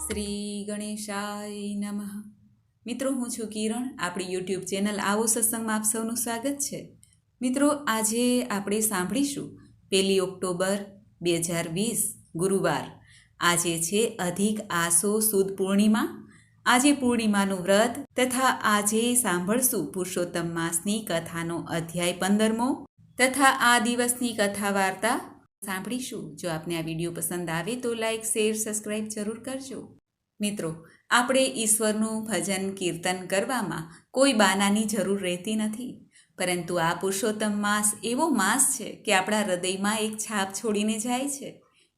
શ્રી ગણેશાય નમઃ. મિત્રો, હું છું કિરણ. આપણી યુટ્યુબ ચેનલ આવો સત્સંગમાં આપ સૌનું સ્વાગત છે. મિત્રો, આજે આપણે સાંભળીશું 1 ઓક્ટોબર 2020 ગુરુવાર. આજે છે અધિક આસો સુદ પૂર્ણિમા. આજે પૂર્ણિમાનું વ્રત તથા આજે સાંભળશું પુરુષોત્તમ માસની કથાનો અધ્યાય 15મો તથા આ દિવસની કથા વાર્તા સાંભળીશું. જો આપને આ વિડીયો પસંદ આવે તો લાઈક, શેર, સબસ્ક્રાઈબ જરૂર કરજો. મિત્રો, આપણે ઈશ્વરનું ભજન કીર્તન કરવામાં કોઈ બાનાની જરૂર રહેતી નથી, પરંતુ આ પુરુષોત્તમ માસ એવો માસ છે કે આપણા હૃદયમાં એક છાપ છોડીને જાય છે.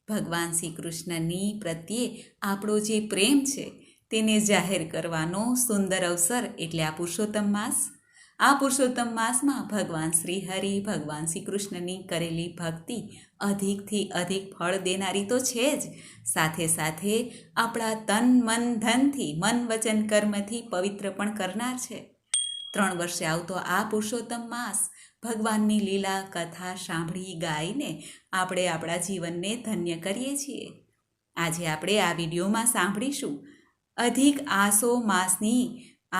ભગવાન શ્રી કૃષ્ણની પ્રત્યે આપણો જે પ્રેમ છે તેને જાહેર કરવાનો સુંદર અવસર એટલે આ પુરુષોત્તમ માસ. આ પુરુષોત્તમ માસમાં ભગવાન શ્રી હરિ, ભગવાન શ્રી કૃષ્ણની કરેલી ભક્તિ અધિકથી અધિક ફળ દેનારી તો છે જ, સાથે સાથે આપણા તન મન ધનથી, મન વચન કર્મથી પવિત્ર પણ કરનાર છે. 3 વર્ષે આવતો આ પુરુષોત્તમ માસ ભગવાનની લીલા કથા સાંભળી ગાઈને આપણે આપણા જીવનને ધન્ય કરીએ છીએ. આજે આપણે આ વિડીયોમાં સાંભળીશું અધિક આસો માસની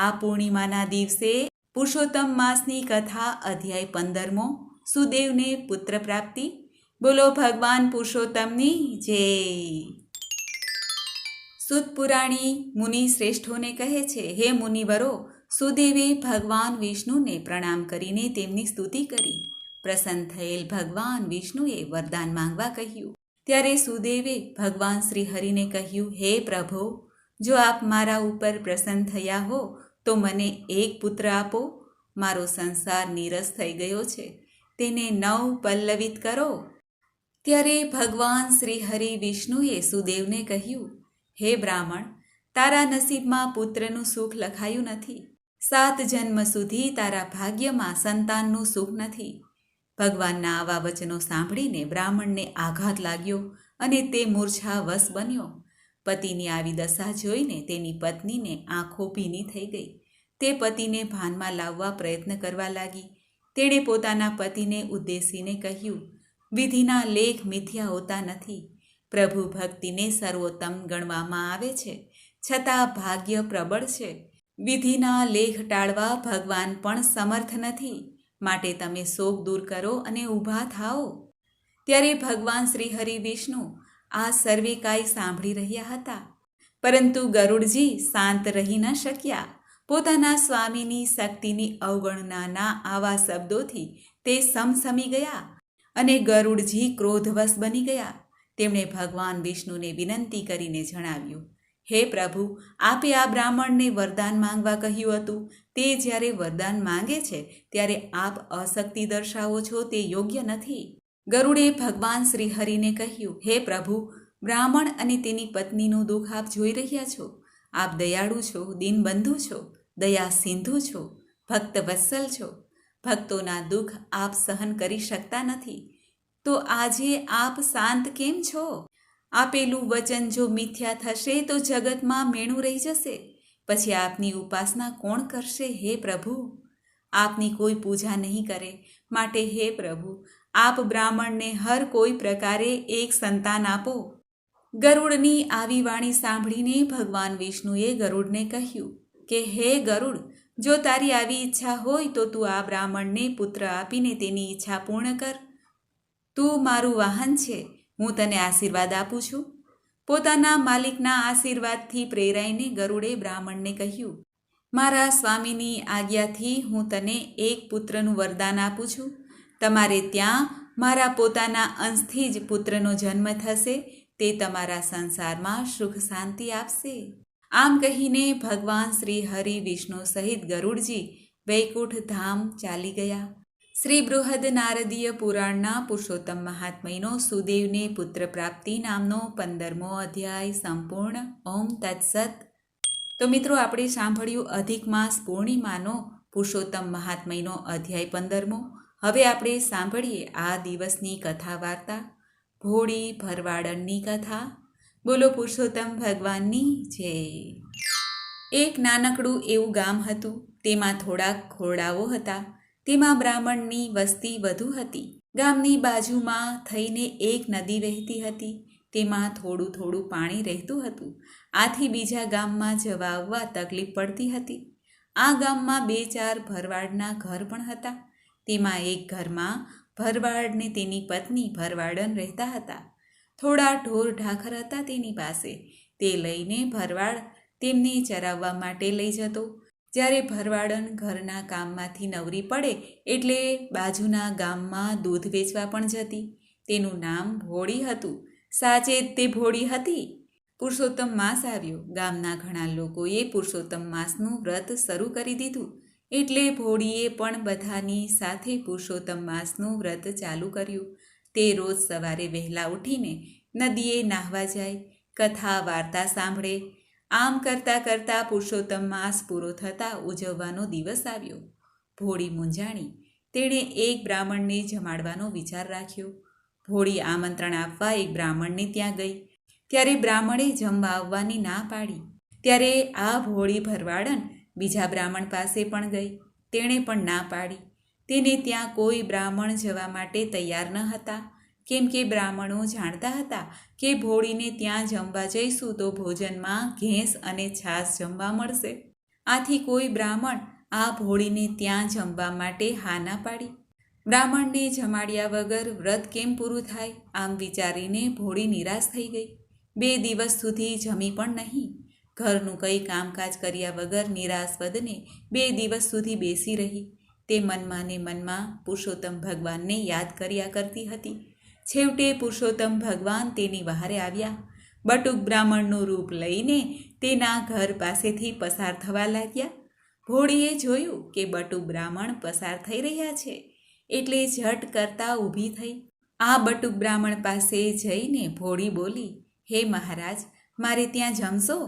આ પૂર્ણિમાના દિવસે પુરુષોત્તમ માસની કથા અધ્યાય 15મો, સુદેવને પુત્ર પ્રાપ્તિ. બોલો ભગવાન પુરુષોત્તમની જય. સુત પુરાણી મુનિ શ્રેષ્ઠોને કહે છે, હે મુનિવરો, સુદેવે ભગવાન વિષ્ણુને પ્રણામ કરીને તેમની સ્તુતિ કરી. પ્રસન્ન થયેલ ભગવાન વિષ્ણુએ વરદાન માંગવા કહ્યું. ત્યારે સુદેવે ભગવાન શ્રી હરિને કહ્યું, હે પ્રભો, જો આપ મારા ઉપર પ્રસન્ન થયા હો તો મને એક પુત્ર આપો. મારો સંસાર નીરસ થઈ ગયો છે, તેને નવ પલ્લવિત કરો. ત્યારે ભગવાન શ્રી હરિ વિષ્ણુએ સુદેવને કહ્યું, હે બ્રાહ્મણ, તારા નસીબમાં પુત્રનું સુખ લખાયું નથી. 7 જન્મ સુધી તારા ભાગ્યમાં સંતાનનું સુખ નથી. ભગવાનના આવા વચનો સાંભળીને બ્રાહ્મણને આઘાત લાગ્યો અને તે મૂર્છાવશ બન્યો. પતિની આવી દશા જોઈને તેની પત્નીને આંખો ભીની થઈ ગઈ. તે પતિને ભાનમાં લાવવા પ્રયત્ન કરવા લાગી. તેણે પોતાના પતિને ઉદ્દેશીને કહ્યું, વિધિના લેખ મિથ્યા હોતા નથી. પ્રભુ ભક્તિને સર્વોત્તમ ગણવામાં આવે છે, છતાં ભાગ્ય પ્રબળ છે. વિધિના લેખ ટાળવા ભગવાન પણ સમર્થ નથી. માટે તમે શોક દૂર કરો અને ઊભા થાઓ. ત્યારે ભગવાન શ્રી હરિ વિષ્ણુ આ સર્વે કાંઈ સાંભળી રહ્યા હતા, પરંતુ ગરુડજી શાંત રહી ન શક્યા. પોતાના સ્વામીની શક્તિની અવગણનાના આવા શબ્દોથી તે સમસમી ગયા અને ગરુડજી ક્રોધવશ બની ગયા. તેમણે ભગવાન વિષ્ણુને વિનંતી કરીને જણાવ્યું, હે પ્રભુ, આપે આ બ્રાહ્મણને વરદાન માંગવા કહ્યું હતું. તે જ્યારે વરદાન માંગે છે ત્યારે આપ અશક્તિ દર્શાવો છો, તે યોગ્ય નથી. ગરુડે ભગવાન શ્રી હરિને કહ્યું, હે પ્રભુ, બ્રાહ્મણ અને તેની પત્નીનું દુઃખ આપ જોઈ રહ્યા છો. આપ દયાળુ છો, દીનબંધુ છો, દયા સિંધુ છો, ભક્ત વત્સલ છો. ભક્તોના દુઃખ આપ સહન કરી શકતા નથી, તો આજે આપ શાંત કેમ છો? આપેલું વચન જો મિથ્યા થશે તો જગતમાં મેણું રહી જશે. પછી આપની ઉપાસના કોણ કરશે? હે પ્રભુ, આપની કોઈ પૂજા નહીં કરે. માટે હે પ્રભુ, આપ બ્રાહ્મણને હર કોઈ પ્રકારે એક સંતાન આપો. ગરુડની આવી વાણી સાંભળીને ભગવાન વિષ્ણુએ ગરુડને કહ્યું કે, હે ગરુડ, જો તારી આવી ઈચ્છા હોય તો તું આ બ્રાહ્મણને પુત્ર આપીને તેની ઈચ્છા પૂર્ણ કર. તું મારું વાહન છે, હું તને આશીર્વાદ આપું છું. પોતાના માલિકના આશીર્વાદથી પ્રેરાઈને ગરુડે બ્રાહ્મણને કહ્યું, મારા સ્વામીની આજ્ઞાથી હું તને એક પુત્રનું વરદાન આપું છું. તમારે ત્યાં મારા પોતાના અંશથી જ પુત્રનો જન્મ થશે. તે તમારા સંસારમાં સુખ શાંતિ આપશે. આમ કહીને ભગવાન શ્રી હરિ વિષ્ણુ સહિત ગરુડજી વૈકુંઠ ધામ ચાલી ગયા. શ્રી બૃહદ નારદીય પુરાણના પુરુષોત્તમ મહાત્મ્યનો સુદેવને પુત્ર પ્રાપ્તિ નામનો 15મો અધ્યાય સંપૂર્ણ. ઓમ તત્સત. તો મિત્રો, આપણે સાંભળ્યું અધિક માસ પૂર્ણિમાનો પુરુષોત્તમ મહાત્મ્યનો અધ્યાય 15મો. હવે આપણે સાંભળીએ આ દિવસની કથા વાર્તા, ભોળી ભરવાડનની કથા. બોલો પુરુષોત્તમ ભગવાનની જય. એક નાનકડું એવું ગામ હતું. તેમાં થોડાક ખોરડાઓ હતા. તેમાં બ્રાહ્મણની વસ્તી વધુ હતી. ગામની બાજુમાં થઈને એક નદી વહેતી હતી. તેમાં થોડું થોડું પાણી રહેતું હતું. આથી બીજા ગામમાં જવા આવવા તકલીફ પડતી હતી. આ ગામમાં 2-4 ભરવાડના ઘર પણ હતા. તેમાં એક ઘરમાં ભરવાડ ને તેની પત્ની ભરવાડન રહેતા હતા. થોડા ઢોર ઢાખર હતા તેની પાસે. તે લઈને ભરવાડ તેમને ચરાવવા માટે લઈ જતો. જ્યારે ભરવાડન ઘરના કામમાંથી નવરી પડે એટલે બાજુના ગામમાં દૂધ વેચવા પણ જતી. તેનું નામ ભોળી હતું. સાચે જ તે ભોળી હતી. પુરુષોત્તમ માસ આવ્યો. ગામના ઘણા લોકોએ પુરુષોત્તમ માસનું વ્રત શરૂ કરી દીધું. એટલે ભોળીએ પણ બધાની સાથે પુરુષોત્તમ માસનું વ્રત ચાલુ કર્યું. તે રોજ સવારે વહેલા ઉઠીને નદીએ નાહવા જાય, કથા વાર્તા સાંભળે. આમ કરતાં કરતાં પુરુષોત્તમ માસ પૂરો થતાં ઉજવવાનો દિવસ આવ્યો. ભોળી મૂંઝાણી. તેણે એક બ્રાહ્મણને જમાડવાનો વિચાર રાખ્યો. ભોળી આમંત્રણ આપવા એક બ્રાહ્મણને ત્યાં ગઈ. ત્યારે બ્રાહ્મણે જમવા આવવાની ના પાડી. ત્યારે આ ભોળી ભરવાડન બીજા બ્રાહ્મણ પાસે પણ ગઈ. તેણે પણ ના પાડી. તેને ત્યાં કોઈ બ્રાહ્મણ જવા માટે તૈયાર ન હતા. કેમ કે બ્રાહ્મણો જાણતા હતા કે ભોળીને ત્યાં જમવા જઈશું તો ભોજનમાં ઘેંસ અને છાશ જમવા મળશે. આથી કોઈ બ્રાહ્મણ આ ભોળીને ત્યાં જમવા માટે હા ના પાડી. બ્રાહ્મણને જમાડ્યા વગર વ્રત કેમ પૂરું થાય, આમ વિચારીને ભોળી નિરાશ થઈ ગઈ. 2 દિવસ સુધી જમી પણ નહીં. ઘરનું કંઈ કામકાજ કર્યા વગર નિરાશ બદને 2 દિવસ સુધી બેસી રહી. તે મનમાં ને મનમાં પુરુષોત્તમ ભગવાનને યાદ કર્યા કરતી હતી. છેવટે પુરુષોત્તમ ભગવાન તેની વહારે આવ્યા. બટુક બ્રાહ્મણનું રૂપ લઈને તેના ઘર પાસેથી પસાર થવા લાગ્યા. ભોળીએ જોયું કે બટુક બ્રાહ્મણ પસાર થઈ રહ્યા છે એટલે ઝટ કરતાં ઊભી થઈ. આ બટુક બ્રાહ્મણ પાસે જઈને ભોળી બોલી, હે મહારાજ, મારે ત્યાં જમશો?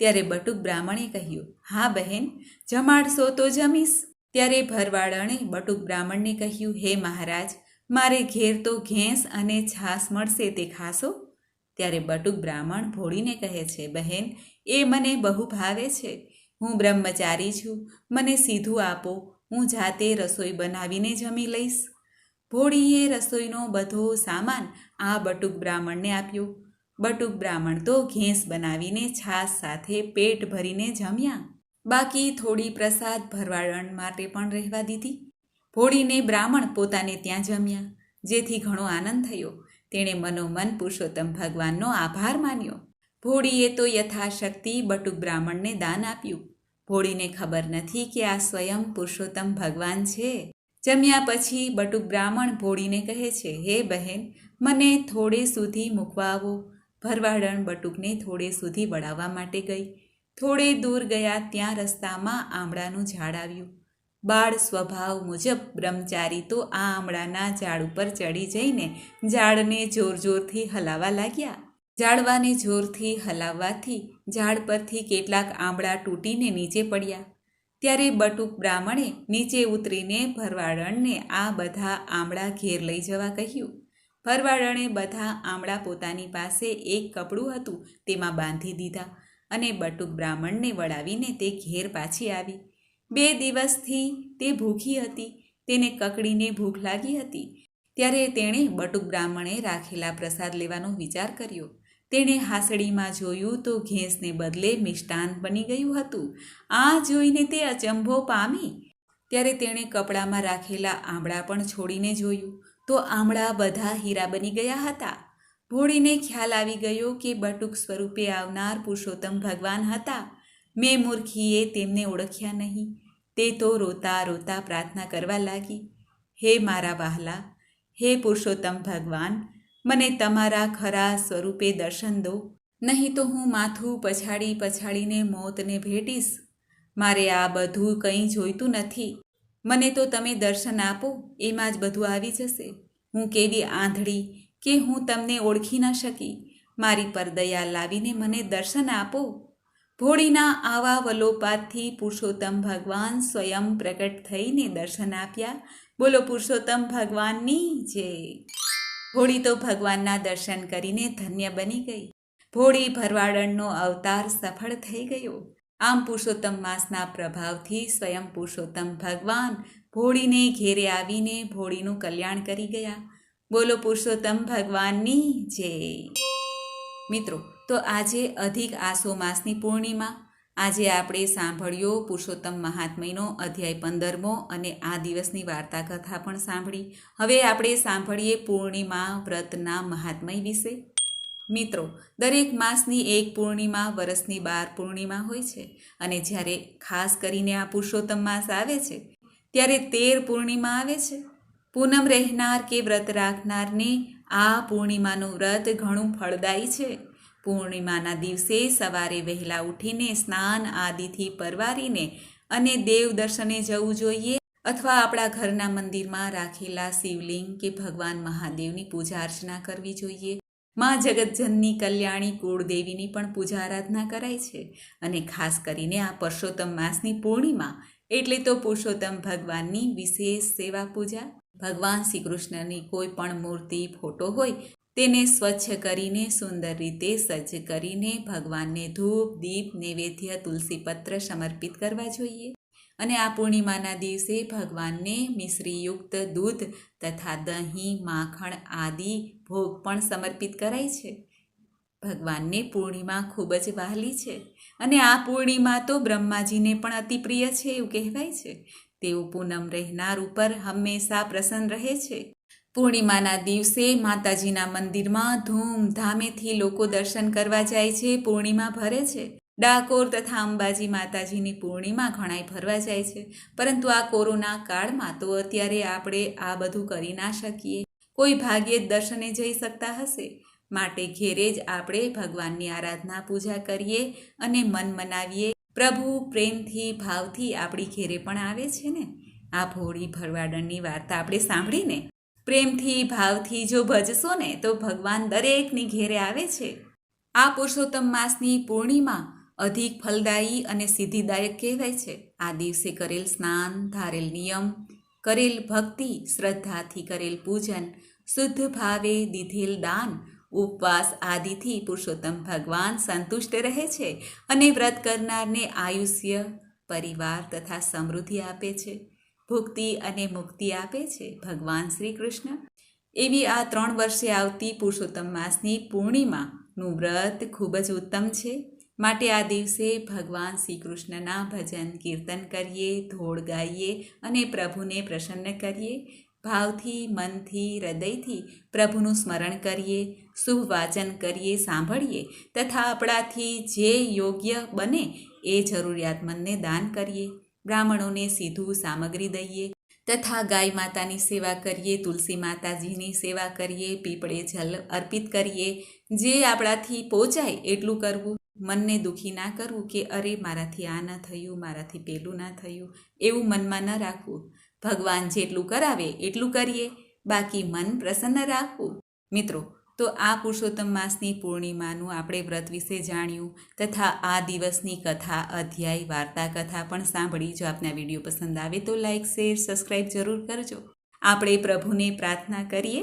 ત્યારે બટુક બ્રાહ્મણે કહ્યું, હા બહેન, જમાડશો તો જમીશ. ત્યારે ભરવાડણે બટુક બ્રાહ્મણને કહ્યું, હે મહારાજ, મારે ઘેર તો ઘેંસ અને છાશ મળશે, તે ખાશો? ત્યારે બટુક બ્રાહ્મણ ભોળીને કહે છે, બહેન, એ મને બહુ ભાવે છે. હું બ્રહ્મચારી છું. મને સીધું આપો, હું જાતે રસોઈ બનાવીને જમી લઈશ. ભોળીએ રસોઈનો બધો સામાન આ બટુક બ્રાહ્મણને આપ્યો. બટુક બ્રાહ્મણ તો ઘેંસ બનાવીને છાશ સાથે પેટ ભરીને જમ્યા. બાકી થોડી પ્રસાદ ભરવાડણ માટે પણ રહેવા દીધી. ભોળીને બ્રાહ્મણ પોતાને ત્યાં જમ્યા, જેથી ઘણો આનંદ થયો. તેણે મનોમન પુરુષોત્તમ ભગવાનનો આભાર માન્યો. ભોળીએ તો યથાશક્તિ બટુક બ્રાહ્મણને દાન આપ્યું. ભોળીને ખબર નથી કે આ સ્વયં પુરુષોત્તમ ભગવાન છે. જમ્યા પછી બટુક બ્રાહ્મણ ભોળીને કહે છે, હે બહેન, મને થોડે સુધી મૂકવા આવો. ભરવાડણ બટુકને થોડે સુધી વળાવવા માટે ગઈ. થોડે દૂર ગયા ત્યાં રસ્તામાં આમળાનું ઝાડ આવ્યું. બાળ સ્વભાવ મુજબ બ્રહ્મચારી તો આ આમળાના ઝાડ ઉપર ચડી જઈને ઝાડને જોર જોરથી હલાવવા લાગ્યા. ઝાડવાને જોરથી હલાવવાથી ઝાડ પરથી કેટલાક આંબળા તૂટીને નીચે પડ્યા. ત્યારે બટુક બ્રાહ્મણે નીચે ઉતરીને ભરવાડણને આ બધા આંબળા ઘેર લઈ જવા કહ્યું. ભરવાડણે બધા આંબળા પોતાની પાસે એક કપડું હતું તેમાં બાંધી દીધા અને બટુક બ્રાહ્મણને વળાવીને તે ઘેર પાછી આવી. 2 દિવસથી તે ભૂખી હતી. તેને કકડીને ભૂખ લાગી હતી. ત્યારે તેણે બટુક બ્રાહ્મણે રાખેલા પ્રસાદ લેવાનો વિચાર કર્યો. તેણે હાસડીમાં જોયું તો ઘેંસને બદલે મિષ્ટાન બની ગયું હતું. આ જોઈને તે અચંભો પામી. ત્યારે તેણે કપડામાં રાખેલા આંબળા પણ છોડીને જોયું તો આંબળા બધા હીરા બની ગયા હતા. ભોળીને ખ્યાલ આવી ગયો કે બટુક સ્વરૂપે આવનાર પુરુષોત્તમ ભગવાન હતા. મેં મૂર્ખીએ તેમને ઓળખ્યા નહીં. તે તો રોતા રોતા પ્રાર્થના કરવા લાગી, હે મારા વહાલા, હે પુરુષોત્તમ ભગવાન, મને તમારા ખરા સ્વરૂપે દર્શન દો, નહીં તો હું માથું પછાડી પછાડીને મોતને ભેટીશ. મારે આ બધું કંઈ જોઈતું નથી. મને તો તમે દર્શન આપો, એમાં જ બધું આવી જશે. હું કેવી આંધળી કે હું તમને ઓળખી ન શકી. મારી પર દયા લાવીને મને દર્શન આપો. ભોળીના આવા વલોપાતથી પુરુષોત્તમ ભગવાન સ્વયં પ્રગટ થઈને દર્શન આપ્યા. બોલો પુરુષોત્તમ ભગવાનની જય. ભોળી તો ભગવાનના દર્શન કરીને ધન્ય બની ગઈ. ભોળી ભરવાડણનો અવતાર સફળ થઈ ગયો. આમ પુરુષોત્તમ માસના પ્રભાવથી સ્વયં પુરુષોત્તમ ભગવાન ભોળીને ઘેરે આવીને ભોળીનું કલ્યાણ કરી ગયા. બોલો પુરુષોત્તમ ભગવાનની જય. મિત્રો, તો આજે અધિક આસો માસની પૂર્ણિમા. આજે આપણે સાંભળ્યો પુરુષોત્તમ મહાત્મ્યનો અધ્યાય 15મો અને આ દિવસની વાર્તા કથા પણ સાંભળી. હવે આપણે સાંભળીએ પૂર્ણિમા વ્રતના મહાત્મય વિશે. મિત્રો, દરેક માસની એક પૂર્ણિમા વર્ષની 12 પૂર્ણિમા હોય છે અને જ્યારે ખાસ કરીને આ પુરુષોત્તમ માસ આવે છે ત્યારે 13 પૂર્ણિમા આવે છે. પૂનમ રહેનાર કે વ્રત રાખનારને આ પૂર્ણિમાનું વ્રત ઘણું ફળદાયી છે. પૂર્ણિમાના દિવસે સવારે વહેલા ઉઠીને સ્નાન આદિથી પરવારીને અને દેવ દર્શને જવું જોઈએ અથવા આપણા ઘરના મંદિરમાં રાખેલા શિવલિંગ કે ભગવાન મહાદેવની પૂજા અર્ચના કરવી જોઈએ. માં જગતજનની કલ્યાણી કુળદેવીની પણ પૂજા આરાધના કરાય છે. અને ખાસ કરીને આ પુરુષોત્તમ માસની પૂર્ણિમા એટલે તો પુરુષોત્તમ ભગવાનની વિશેષ સેવા પૂજા. ભગવાન શ્રી કૃષ્ણની કોઈ પણ મૂર્તિ ફોટો હોય તેને સ્વચ્છ કરીને સુંદર રીતે સજ્જ કરીને ભગવાનને ધૂપ દીપ નૈવેદ્ય તુલસીપત્ર સમર્પિત કરવા જોઈએ. અને આ પૂર્ણિમાના દિવસે ભગવાનને મિશ્રીયુક્ત દૂધ તથા દહીં માખણ આદિ ભોગ પણ સમર્પિત કરાય છે. ભગવાનને પૂર્ણિમા ખૂબ જ વહાલી છે અને આ પૂર્ણિમા તો બ્રહ્માજીને પણ અતિ પ્રિય છે એવું કહેવાય છે. તેઓ પૂનમ રહેનાર ઉપર હંમેશા પ્રસન્ન રહે છે. પૂર્ણિમાના દિવસે માતાજીના મંદિરમાં ધૂમધામેથી લોકો દર્શન કરવા જાય છે, પૂર્ણિમા ભરે છે. ડાકોર તથા અંબાજી માતાજીની પૂર્ણિમા ઘણાય ભરવા જાય છે. પરંતુ આ કોરોના કાળમાં તો અત્યારે આપણે આ બધું કરી ના શકીએ. કોઈ ભાગ્યે જ દર્શને જઈ શકતા હશે. માટે ઘેરે જ આપણે ભગવાનની આરાધના પૂજા કરીએ અને મન મનાવીએ. પ્રભુ પ્રેમથી ભાવથી આપણી ઘેરે પણ આવે છે ને. આ ભોળી ભરવાડની વાર્તા આપણે સાંભળીને પ્રેમથી ભાવથી જો ભજશો ને તો ભગવાન દરેકની ઘેરે આવે છે. આ પુરુષોત્તમ માસની પૂર્ણિમા અધિક ફલદાયી અને સિદ્ધિદાયક કહેવાય છે. આ દિવસે કરેલ સ્નાન, ધારેલ નિયમ, કરેલ ભક્તિ, શ્રદ્ધાથી કરેલ પૂજન, શુદ્ધ ભાવે દીધેલ દાન, ઉપવાસ આદિથી પુરુષોત્તમ ભગવાન સંતુષ્ટ રહે છે અને વ્રત કરનારને આયુષ્ય, પરિવાર તથા સમૃદ્ધિ આપે છે. ભુક્તિ અને મુક્તિ આપે છે ભગવાન શ્રી કૃષ્ણ. એવી આ 3 વર્ષે આવતી પુરુષોત્તમ માસની પૂર્ણિમાનું વ્રત ખૂબ જ ઉત્તમ છે. માટે આ દિવસે ભગવાન શ્રી કૃષ્ણના ભજન કીર્તન કરીએ, ધોળ ગાઈએ અને પ્રભુને પ્રસન્ન કરીએ. ભાવથી, મનથી, હૃદયથી પ્રભુનું સ્મરણ કરીએ, શુભ વાચન કરીએ, સાંભળીએ તથા આપણાથી જે યોગ્ય બને એ જરૂરિયાતમંદને દાન કરીએ. બ્રાહ્મણોને સીધું સામગ્રી દઈએ તથા ગાય માતાની સેવા કરીએ, તુલસી માતાજીની સેવા કરીએ, પીપળે જલ અર્પિત કરીએ. જે આપણાથી પહોંચાય એટલું કરવું. મનને દુઃખી ના કરવું કે અરે મારાથી આ ન થયું, મારાથી પેલું ના થયું, એવું મનમાં ન રાખવું. ભગવાન જેટલું કરાવે એટલું કરીએ, બાકી મન પ્રસન્ન રાખવું. મિત્રો, તો આ પુરુષોત્તમ માસની પૂર્ણિમાનું આપણે વ્રત વિશે જાણ્યું તથા આ દિવસની કથા, અધ્યાય, વાર્તા કથા પણ સાંભળી. જો આપને આ વિડીયો પસંદ આવે તો લાઈક, શેર, સબસ્ક્રાઈબ જરૂર કરજો. આપણે પ્રભુને પ્રાર્થના કરીએ.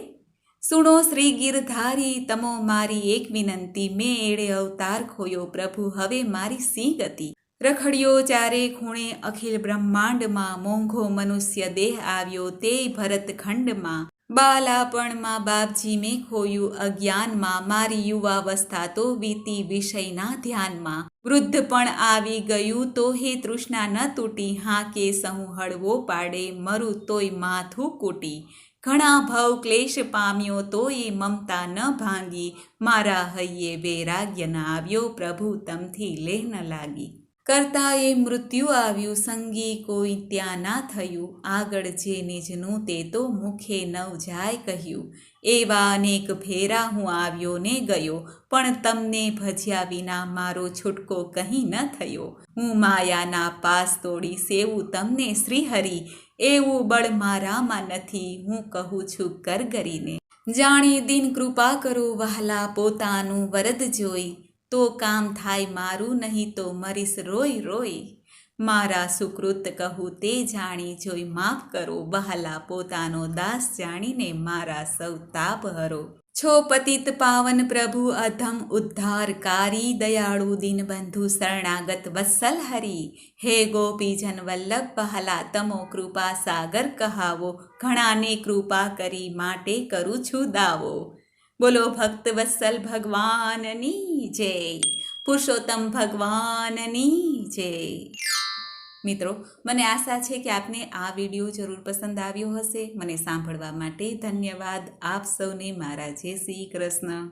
સુણો શ્રી ગિરધારી તમો મારી એક વિનંતી, મેં એળે અવતાર ખોયો પ્રભુ હવે મારી સી ગતિ. રખડ્યો ચારે ખૂણે અખિલ બ્રહ્માંડમાં, મોંઘો મનુષ્ય દેહ આવ્યો તે ભરતખંડમાં. બાલાપણમાં બાપજી મેં ખોયું અજ્ઞાનમાં, મારી યુવાવસ્થા તો વીતી વિષયના ધ્યાનમાં. વૃદ્ધ પણ આવી ગયું તો હે તૃષ્ણા ન તૂટી, હા કે સહુ હળવો પાડે મરું તોય માથું કૂટી. ઘણા ભવ ક્લેશ પામ્યો તોય મમતા ન ભાંગી, મારા હૈયે વૈરાગ્ય ન આવ્યો પ્રભુ તમથી લેહ ન લાગી. કરતા એ મૃત્યુ આવ્યું સંગી કોઈ ત્યાં ના થયું, આગળ જે નિજનું તે તો મુખે નવ જાય કહ્યું. એવા અનેક ફેરા હું આવ્યો ને ગયો, પણ તમને ભજ્યા વિના મારો છૂટકો કહી ન થયો. હું માયાના પાસ તોડી સેવું તમને શ્રીહરિ, એવું બળ મારામાં નથી હું કહું છું કરગરીને. જાણી દિન કૃપા કરો વહાલા પોતાનું વરદ જોઈ, તો કામ થાય મારું નહીં તો મરીશ રોય રોય. મારા સુકૃત કહું તે જાણી જોઈ માફ કરો, વહાલા પોતાનો દાસ જાણીને મારા સૌ તાપ હરો. છો પતિત પાવન પ્રભુ અધમ ઉદ્ધારકારી, દયાળુ દીનબંધુ શરણાગત વત્સલ હરી. હે ગોપીજન વલ્લભ વહાલા તમો કૃપા સાગર કહાવો, ઘણાને કૃપા કરી માટે કરું છું દાવો. બોલો ભક્ત વત્સલ ભગવાનની જય, પુરુષોત્તમ ભગવાનની જય. મિત્રો, મને આશા છે કે આપને આ વિડીયો જરૂર પસંદ આવ્યો હશે. મને સાંભળવા માટે ધન્યવાદ. આપ સૌને મારા જય શ્રી કૃષ્ણ.